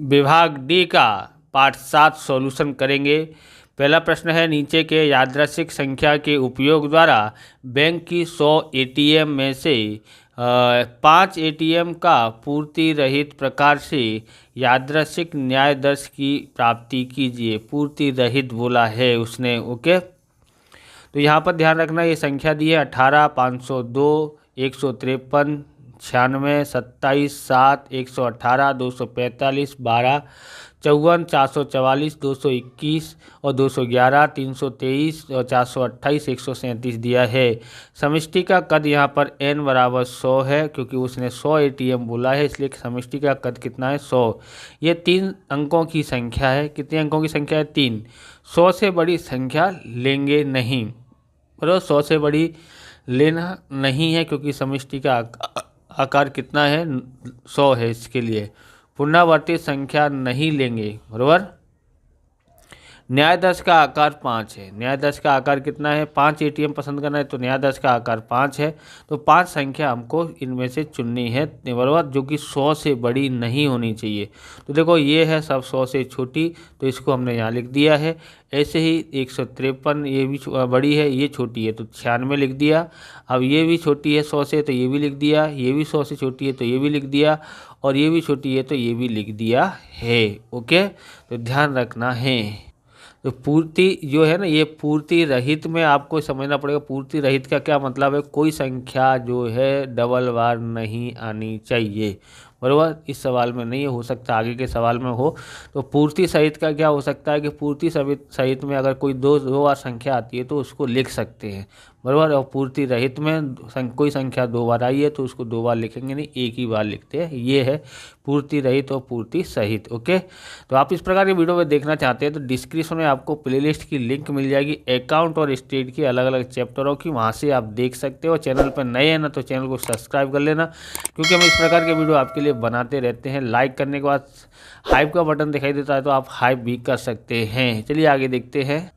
विभाग डी का पाठ 7 सॉल्यूशन करेंगे। पहला प्रश्न है, नीचे के यादृच्छिक संख्या के उपयोग द्वारा बैंक की 100 एटीएम में से 5 एटीएम का पूर्ति रहित प्रकार से यादृच्छिक न्याय दर्श की प्राप्ति कीजिए। पूर्ति रहित बोला है उसने, ओके। तो यहाँ पर ध्यान रखना, ये संख्या दी है 18, 502, 153, 96, 27, 7, 118, 245, 12, 54, 444, 221 और 211, 323 और 428, 137 दिया है। समष्टि का कद यहाँ पर n बराबर 100 है, क्योंकि उसने 100 एटीएम बोला है, इसलिए समष्टि का कद कितना है 100। ये 3 अंकों की संख्या है। कितने अंकों की संख्या है? 3। 100 से बड़ी संख्या लेंगे नहीं, बराबर। 100 से बड़ी लेना नहीं है, क्योंकि समष्टि का आकार कितना है? 100 है। इसके लिए पुनरावर्ती संख्या नहीं लेंगे, बराबर। न्याय दर्श का आकार 5 है। न्याय दर्श का आकार कितना है? 5 एटीएम पसंद करना है, तो न्याय दर्श का आकार 5 है। तो 5 संख्या हमको इनमें से चुननी है, बराबर, जो कि 100 से बड़ी नहीं होनी चाहिए। तो देखो, ये है सब 100 से छोटी, तो इसको हमने यहाँ लिख दिया है। ऐसे ही 153, ये भी बड़ी है, ये छोटी है, तो 96 लिख दिया। अब ये भी छोटी है 100 से, तो ये भी लिख दिया। ये भी 100 से छोटी है, तो ये भी लिख दिया। और ये भी छोटी है, तो ये भी लिख दिया है, ओके। तो ध्यान रखना है। तो पूर्ति जो है ना, ये पूर्ति रहित में आपको समझना पड़ेगा। पूर्ति रहित का क्या मतलब है? कोई संख्या जो है डबल बार नहीं आनी चाहिए, बराबर। इस सवाल में नहीं हो सकता, आगे के सवाल में हो। तो पूर्ति सहित का क्या हो सकता है कि पूर्ति सहित में अगर कोई दो बार संख्या आती है तो उसको लिख सकते हैं, बराबर। और पूर्ति रहित में कोई संख्या 2 बार आई है तो उसको 2 बार लिखेंगे नहीं, एक ही बार लिखते हैं। ये है पूर्ति रहित और पूर्ति सहित, ओके। तो आप इस प्रकार की वीडियो में देखना चाहते हैं तो डिस्क्रिप्शन में आपको प्लेलिस्ट की लिंक मिल जाएगी, अकाउंट और स्टेट की अलग अलग चैप्टरों की, वहाँ से आप देख सकते हो। चैनल पर नए हैं ना, तो चैनल को सब्सक्राइब कर लेना, क्योंकि हम इस प्रकार के वीडियो आपके लिए बनाते रहते हैं। लाइक करने के बाद हाइप का बटन दिखाई देता है तो आप हाइप भी कर सकते हैं। चलिए आगे देखते हैं।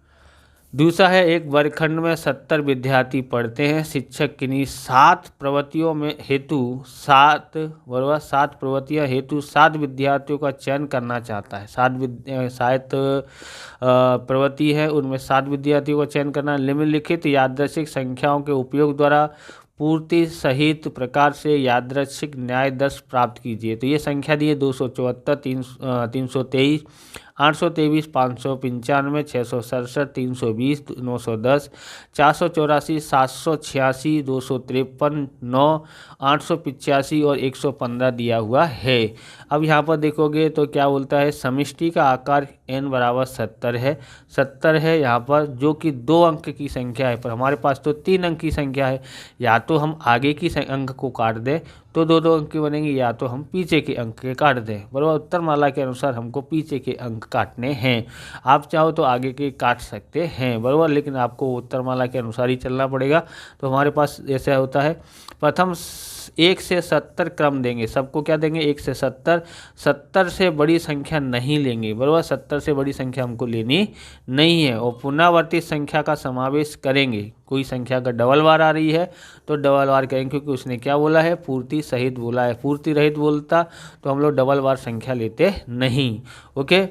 दूसरा है, एक वर्गखंड में 70 विद्यार्थी पढ़ते हैं। शिक्षक किन्हीं 7 प्रवृत्तियों में हेतु 7 बराबर 7 प्रवृत्तियां हेतु 7 विद्यार्थियों का चयन करना चाहता है। 7 प्रवृत्ति है, उनमें 7 विद्यार्थियों का चयन करना। निम्नलिखित यादृच्छिक संख्याओं के उपयोग द्वारा पूर्ति सहित प्रकार से यादृच्छिक न्याय दर्श प्राप्त कीजिए। तो ये संख्या दी है 274, 323, 823, 595, 667, 320, 910, 484, 786, 253, 9, 885 और 115 दिया हुआ है। अब यहाँ पर देखोगे तो क्या बोलता है? समष्टि का आकार n बराबर 70 है। 70 है यहाँ पर, जो कि 2 अंक की संख्या है, पर हमारे पास तो 3 अंक की संख्या है। या तो हम आगे की अंक को काट दें तो 2 अंक के बनेंगे, या तो हम पीछे के अंक के काट दें, बराबर। उत्तरमाला के अनुसार हमको पीछे के अंक काटने हैं। आप चाहो तो आगे के काट सकते हैं, बराबर, लेकिन आपको उत्तरमाला के अनुसार ही चलना पड़ेगा। तो हमारे पास ऐसा होता है, प्रथम 1 से 70 क्रम देंगे। सबको क्या देंगे? 1 से 70। 70 से बड़ी संख्या नहीं लेंगे, बराबर। 70 से बड़ी संख्या हमको लेनी नहीं है। और पुनरावर्ती संख्या का समावेश करेंगे। कोई संख्या अगर डबल बार आ रही है तो डबल बार करेंगे, क्योंकि उसने क्या बोला है? पूर्ति सहित बोला है। पूर्ति रहित बोलता तो हम लोग डबल बार संख्या लेते नहीं, ओके।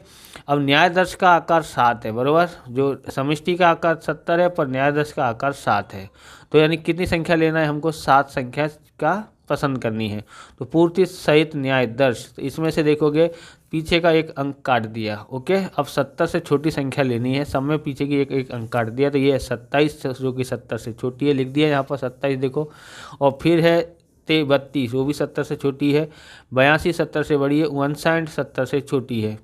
अब न्याय दर्श का आकार 7 है, बराबर। जो समष्टि का आकार 70 है, पर न्याय दर्श का आकार 7 है। तो यानी कितनी संख्या लेना है हमको? 7 संख्या का पसंद करनी है। तो पूर्ति सहित न्याय दर्श, तो इसमें से देखोगे पीछे का एक अंक काट दिया, ओके। अब 70 से छोटी संख्या लेनी है, सब में पीछे की एक अंक काट दिया, तो ये है 27, जो कि 70 से छोटी है, लिख दिया यहाँ पर 27 देखो। और फिर है 32, वो भी 70 से छोटी है। 82 70 से बड़ी है। 59 70 से छोटी है।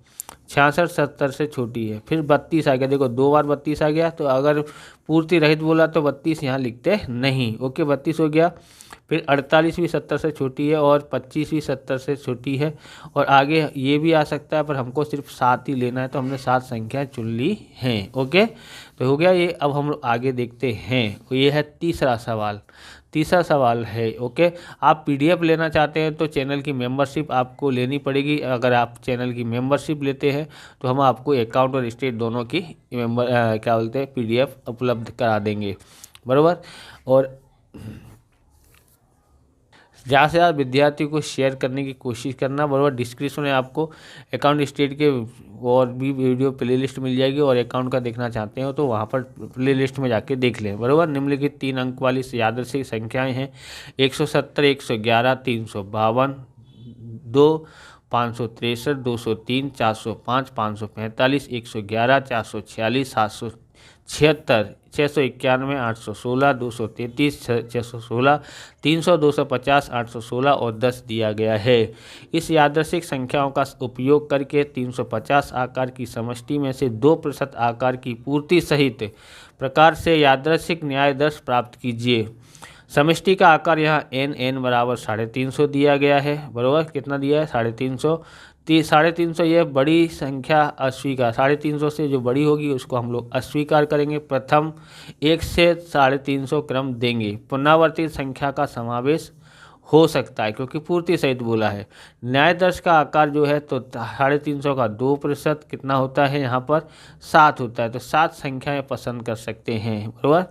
66 70 से छोटी है। फिर 32 आ गया, देखो 2 बार 32 आ गया, तो अगर पूर्ति रहित बोला तो 32 यहाँ लिखते नहीं, ओके। 32 हो गया। फिर 48 भी 70 से छोटी है, और 25 भी 70 से छोटी है। और आगे ये भी आ सकता है, पर हमको सिर्फ 7 ही लेना है, तो हमने 7 संख्या चुन ली हैं, ओके। तो हो गया ये। अब हम लोग आगे देखते हैं। ये है तीसरा सवाल। तीसरा सवाल है, ओके। आप पीडीएफ लेना चाहते हैं तो चैनल की मेंबरशिप आपको लेनी पड़ेगी। अगर आप चैनल की मेंबरशिप लेते हैं तो हम आपको अकाउंट और स्टेट दोनों की क्या बोलते हैं पीडीएफ उपलब्ध करा देंगे, बराबर। और ज़्यादा से ज़्यादा विद्यार्थियों को शेयर करने की कोशिश करना। बराबर, डिस्क्रिप्शन में आपको अकाउंट स्टेट के और भी वीडियो प्लेलिस्ट मिल जाएगी, और अकाउंट का देखना चाहते हो तो वहाँ पर प्लेलिस्ट में जाके देख लें। बराबर, निम्नलिखित 3 अंक वाली यादृच्छिक संख्याएं हैं 170, 111, 352, 2, 563, 203, 405, 545, 111, 446, 776, 691, 816, 233, 616, 300, 250, 816 और 10 दिया गया है। इस यादृच्छिक संख्याओं का उपयोग करके 350 आकार की समष्टि में से 2% आकार की पूर्ति सहित प्रकार से यादृच्छिक न्याय दर्श प्राप्त कीजिए। समष्टि का आकार यहाँ n बराबर 350 दिया गया है। बराबर, कितना दिया है? 350। 350 यह बड़ी संख्या अस्वीकार, 350 से जो बड़ी होगी उसको हम लोग अस्वीकार करेंगे। प्रथम 1 से 350 क्रम देंगे। पुनरावर्तित संख्या का समावेश हो सकता है क्योंकि पूर्ति सहित बोला है। न्याय दर्श का आकार जो है तो 350 का 2% कितना होता है? यहाँ पर 7 होता है, तो 7 संख्याएं पसंद कर सकते हैं। बराबर,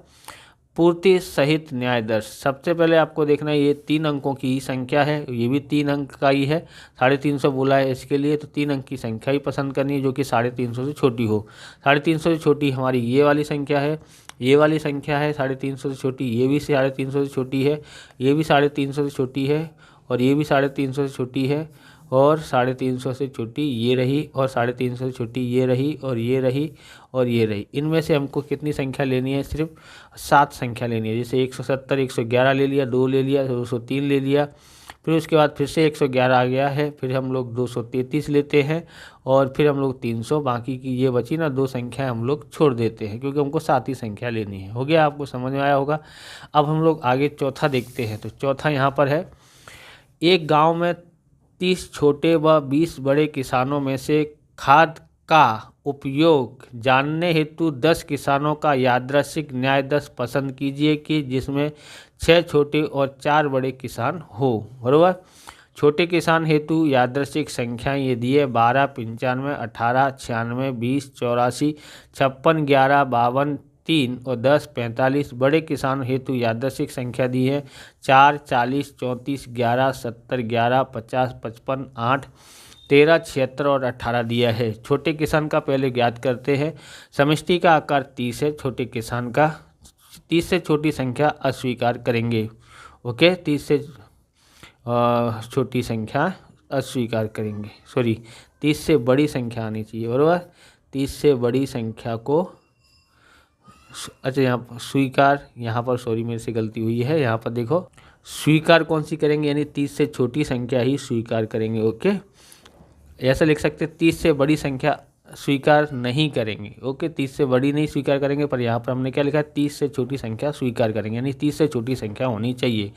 पूर्ति सहित न्याय दर्श सबसे पहले आपको देखना है, ये 3 अंकों की ही संख्या है, ये भी 3 अंक का ही है। 350 बोला है इसके लिए, तो 3 अंक की संख्या ही पसंद करनी है जो कि 350 से छोटी हो। 350 से छोटी हमारी ये वाली संख्या है, ये वाली संख्या है 350 से छोटी, ये भी 350 से छोटी है, ये भी 350 से छोटी है, और ये भी 350 से छोटी है, और 350 से छोटी ये रही, और 350 से छोटी ये रही, और ये रही, और ये रही। इनमें से हमको कितनी संख्या लेनी है? सिर्फ 7 संख्या लेनी है। जैसे 170, 111 ले लिया, 2 ले लिया, 203 ले लिया, फिर उसके बाद फिर से 111 आ गया है, फिर हम लोग 233 लेते हैं, और फिर हम लोग 300, बाकी की ये बची ना 2 संख्या हम लोग छोड़ देते हैं क्योंकि हमको 7 ही संख्या लेनी है। हो गया, आपको समझ में आया होगा। अब हम लोग आगे चौथा देखते हैं। तो चौथा यहाँ पर है, एक गाँव में 30 छोटे व 20 बड़े किसानों में से खाद का उपयोग जानने हेतु 10 किसानों का यादृच्छिक न्याय दर्श पसंद कीजिए कि जिसमें 6 छोटे और 4 बड़े किसान हो। बराबर, छोटे किसान हेतु यादृच्छिक संख्याएं ये दी है 12, 95, 18, 96, 20, 84, 56, 11, 52, 3 और 10, 45। बड़े किसान हेतु यादृच्छिक संख्या दी है 4, 40, 34, 11, 70, 11, 50, 55, 8, 13, 76 और 18 दिया है। छोटे किसान का पहले ज्ञात करते हैं। समष्टि का आकार 30 है, छोटे किसान का 30 से छोटी संख्या अस्वीकार करेंगे। ओके, 30 से छोटी संख्या अस्वीकार करेंगे, सॉरी 30 से बड़ी संख्या आनी चाहिए। बराबर, 30 से बड़ी संख्या को, अच्छा यहाँ पर स्वीकार, यहाँ पर सॉरी मेरे से गलती हुई है, यहाँ पर देखो स्वीकार कौन सी करेंगे, यानी 30 से छोटी संख्या ही स्वीकार करेंगे। ओके, ऐसा लिख सकते 30 से बड़ी संख्या स्वीकार नहीं करेंगे। ओके, 30 से बड़ी नहीं स्वीकार करेंगे, पर यहाँ पर हमने क्या लिखा है? 30 से छोटी संख्या स्वीकार करेंगे, यानी 30 से छोटी संख्या होनी चाहिए।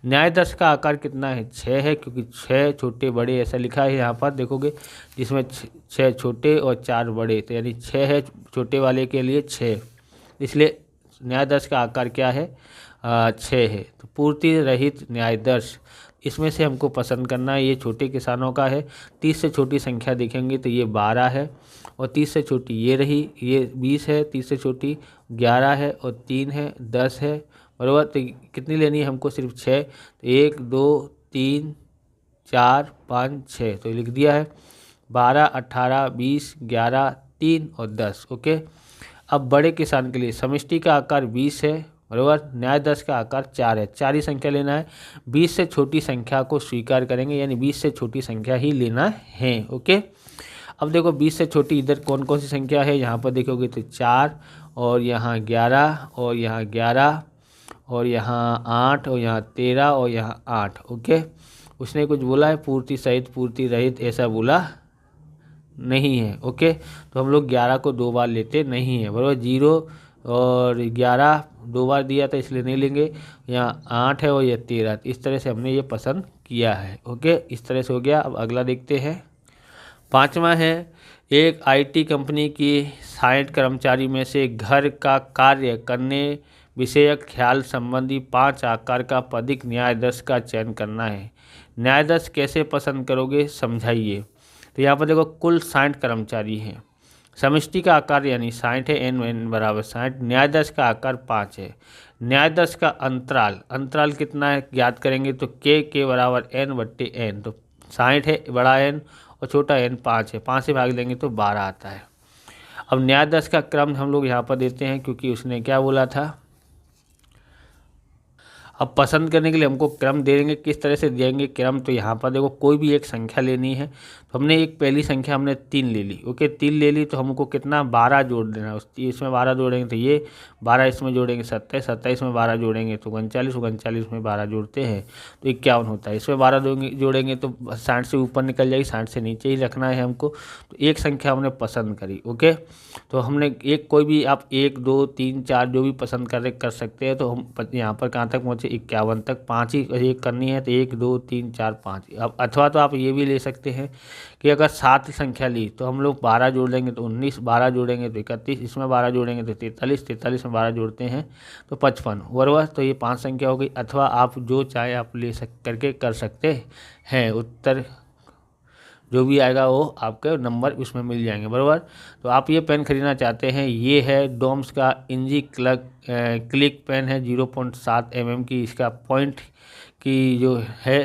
न्याय दर्श का आकार कितना है? 6 है, क्योंकि 6 छोटे बड़े ऐसा लिखा है यहाँ पर देखोगे, जिसमें 6 छोटे और 4 बड़े, तो यानी 6 है छोटे वाले के लिए 6, इसलिए न्याय दर्श का आकार क्या है? 6 है। तो पूर्ति रहित न्याय दर्श इसमें से हमको पसंद करना है। ये छोटे किसानों का है। 30 से छोटी संख्या देखेंगे तो ये 12 है, और 30 से छोटी ये रही, ये 20 है, 30 से छोटी 11 है, और 3 है, 10 है। बराबर, तो कितनी लेनी है हमको? सिर्फ 6। तो 1, 2, 3, 4, 5, 6, तो लिख दिया है 12, 18, 20, 11, 3 और 10। ओके, अब बड़े किसान के लिए समष्टि का आकार 20 है। बराबर, न्याय दर्श का आकार 4 है, 4 ही संख्या लेना है। 20 से छोटी संख्या को स्वीकार करेंगे, यानी 20 से छोटी संख्या ही लेना है। ओके, अब देखो 20 से छोटी इधर कौन कौन सी संख्या है? यहाँ पर देखोगे तो 4, और यहाँ 11, और यहाँ 11, और यहाँ 8, और यहाँ 13, और यहाँ 8। ओके, उसने कुछ बोला है पूर्ति सहित पूर्ति रहित, ऐसा बोला नहीं है। ओके, तो हम लोग 11 को 2 बार लेते नहीं है। बराबर, 0 और 11 2 बार दिया था इसलिए नहीं लेंगे। यहाँ 8 है और यह 13, इस तरह से हमने ये पसंद किया है। ओके, इस तरह से हो गया। अब अगला देखते हैं। 5वां है, एक IT कंपनी की 60 कर्मचारी में से घर का कार्य करने विषयक ख्याल संबंधी 5 आकार का पदिक न्यायाधीश का चयन करना है। न्यायाधीश कैसे पसंद करोगे, समझाइए। तो यहाँ पर देखो कुल 60 कर्मचारी हैं। समष्टि का आकार यानी 60 है, n बराबर 60। न्यायाधीश का आकार 5 है। न्याय दर्श का अंतराल, अंतराल कितना है ज्ञात करेंगे तो के बराबर n/n, तो 60 है बड़ा n और छोटा n 5 है, 5 से भाग देंगे तो 12 आता है। अब न्याय दर्श का क्रम हम लोग यहाँ पर देते हैं क्योंकि उसने क्या बोला था। अब पसंद करने के लिए हमको क्रम दे देंगे, किस तरह से देंगे क्रम, तो यहाँ पर देखो कोई भी एक संख्या लेनी है, तो हमने एक पहली संख्या हमने 3 ले ली, ओके 3 ले ली, तो हमको कितना 12 जोड़ देना है, इसमें 12 जोड़ेंगे तो ये 12, इसमें जोड़ेंगे 27, 27 में 12 जोड़ेंगे तो 39, 39 में 12 जोड़ते हैं तो 51 होता है, इसमें 12 जोड़ेंगे तो 60 से ऊपर निकल जाएगी, 60 से नीचे ही रखना है हमको। तो एक संख्या हमने पसंद करी, ओके, तो हमने एक कोई भी आप 1 2 3 4 जो भी पसंद कर सकते हैं। तो हम यहाँ पर कहाँ तक पहुँचे 51 तक, 5 ही एक करनी है तो 1 2 3 4 5। अब अथवा तो आप ये भी ले सकते हैं कि अगर 7 संख्या ली तो हम लोग 12 जोड़ लेंगे तो 19, 12 जोड़ेंगे तो 31, इसमें 12 जोड़ेंगे तो 43, 43 में 12 जोड़ते हैं तो 55 बराबर। तो ये 5 संख्या हो गई, अथवा आप जो चाहे आप ले करके कर सकते हैं। उत्तर जो भी आएगा वो आपके नंबर उसमें मिल जाएंगे बराबर। तो आप ये पेन खरीदना चाहते हैं, ये है डोम्स का इंजी क्लिक पेन है, 0.7 mm की इसका पॉइंट की जो है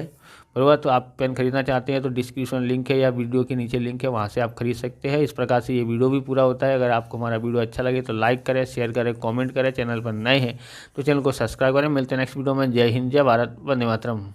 बराबर। तो आप पेन खरीदना चाहते हैं तो डिस्क्रिप्शन लिंक है या वीडियो के नीचे लिंक है, वहाँ से आप खरीद सकते हैं। इस प्रकार से ये वीडियो भी पूरा होता है। अगर आपको हमारा वीडियो अच्छा लगे तो लाइक करें, शेयर करें, कमेंट करें। चैनल पर नए हैं तो चैनल को सब्सक्राइब करें। मिलते हैं नेक्स्ट वीडियो में। जय हिंद, जय भारत, वंदे मातरम।